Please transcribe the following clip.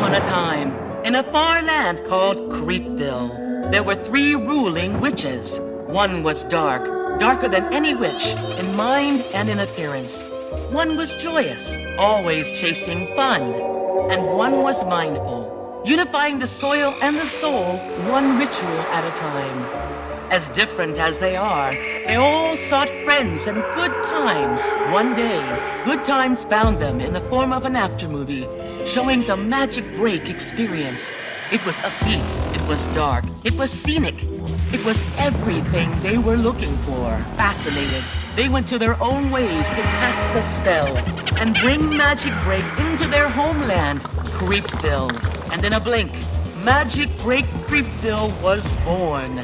upon a time, in a far land called Creepville, there were 3 ruling witches. One was dark, darker than any witch, in mind and in appearance. One was joyous, always chasing fun. And one was mindful, unifying the soil and the soul, one ritual at a time. As different as they are, they all sought friends and good times. One day, good times found them in the form of an aftermovie, showing the magic break experience. It was upbeat, it was dark, it was scenic. It was everything they were looking for. Fascinated, they went to their own ways to cast a spell and bring Magic Break into their homeland, Creepville. And in a blink, Magic Break Creepville was born.